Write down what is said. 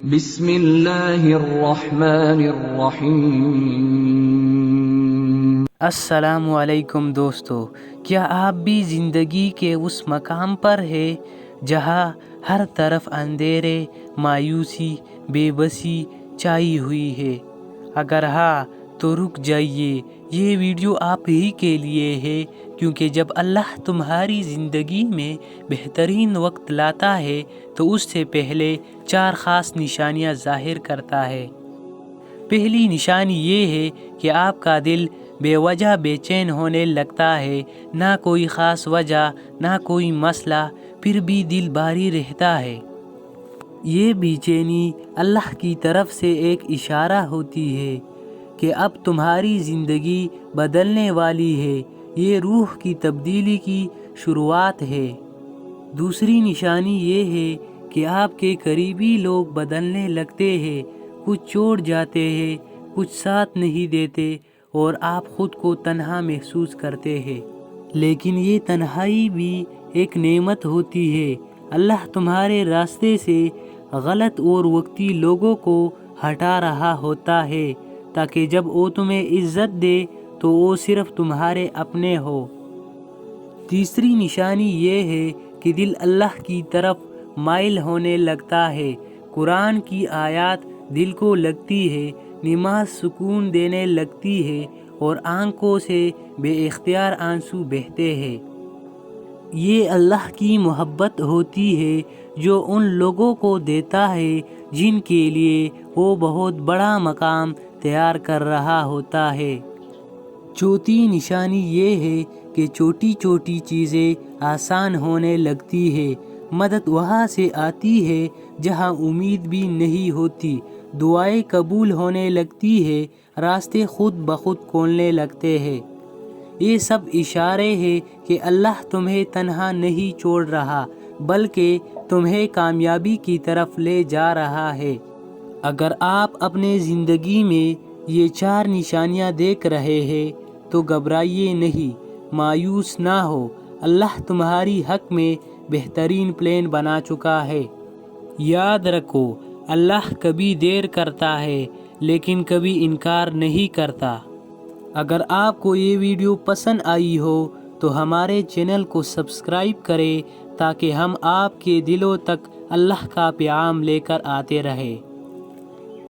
بسم اللہ الرحمن الرحیم۔ السلام علیکم دوستو، کیا آپ بھی زندگی کے اس مقام پر ہے جہاں ہر طرف اندھیرے، مایوسی، بے بسی چھائی ہوئی ہے؟ اگر ہاں تو رک جائیے، یہ ویڈیو آپ ہی کے لیے ہے، کیونکہ جب اللہ تمہاری زندگی میں بہترین وقت لاتا ہے تو اس سے پہلے 4 خاص نشانیاں ظاہر کرتا ہے۔ پہلی نشانی یہ ہے کہ آپ کا دل بے وجہ بے چین ہونے لگتا ہے، نہ کوئی خاص وجہ، نہ کوئی مسئلہ، پھر بھی دل بھاری رہتا ہے۔ یہ بے چینی اللہ کی طرف سے ایک اشارہ ہوتی ہے کہ اب تمہاری زندگی بدلنے والی ہے، یہ روح کی تبدیلی کی شروعات ہے۔ دوسری نشانی یہ ہے کہ آپ کے قریبی لوگ بدلنے لگتے ہیں، کچھ چھوڑ جاتے ہیں، کچھ ساتھ نہیں دیتے، اور آپ خود کو تنہا محسوس کرتے ہیں۔ لیکن یہ تنہائی بھی ایک نعمت ہوتی ہے۔ اللہ تمہارے راستے سے غلط اور وقتی لوگوں کو ہٹا رہا ہوتا ہے، تاکہ جب وہ تمہیں عزت دے تو وہ صرف تمہارے اپنے ہو۔ تیسری نشانی یہ ہے کہ دل اللہ کی طرف مائل ہونے لگتا ہے۔ قرآن کی آیات دل کو لگتی ہے، نماز سکون دینے لگتی ہے، اور آنکھوں سے بے اختیار آنسو بہتے ہیں۔ یہ اللہ کی محبت ہوتی ہے جو ان لوگوں کو دیتا ہے جن کے لیے وہ بہت بڑا مقام تیار کر رہا ہوتا ہے۔ چوتھی نشانی یہ ہے کہ چھوٹی چھوٹی چیزیں آسان ہونے لگتی ہے۔ مدد وہاں سے آتی ہے جہاں امید بھی نہیں ہوتی، دعائیں قبول ہونے لگتی ہے، راستے خود بخود کھولنے لگتے ہیں۔ یہ سب اشارے ہیں کہ اللہ تمہیں تنہا نہیں چھوڑ رہا، بلکہ تمہیں کامیابی کی طرف لے جا رہا ہے۔ اگر آپ اپنے زندگی میں یہ 4 نشانیاں دیکھ رہے ہیں تو گھبرائیے نہیں، مایوس نہ ہو۔ اللہ تمہاری حق میں بہترین پلان بنا چکا ہے۔ یاد رکھو، اللہ کبھی دیر کرتا ہے لیکن کبھی انکار نہیں کرتا۔ اگر آپ کو یہ ویڈیو پسند آئی ہو تو ہمارے چینل کو سبسکرائب کریں تاکہ ہم آپ کے دلوں تک اللہ کا پیغام لے کر آتے رہیں۔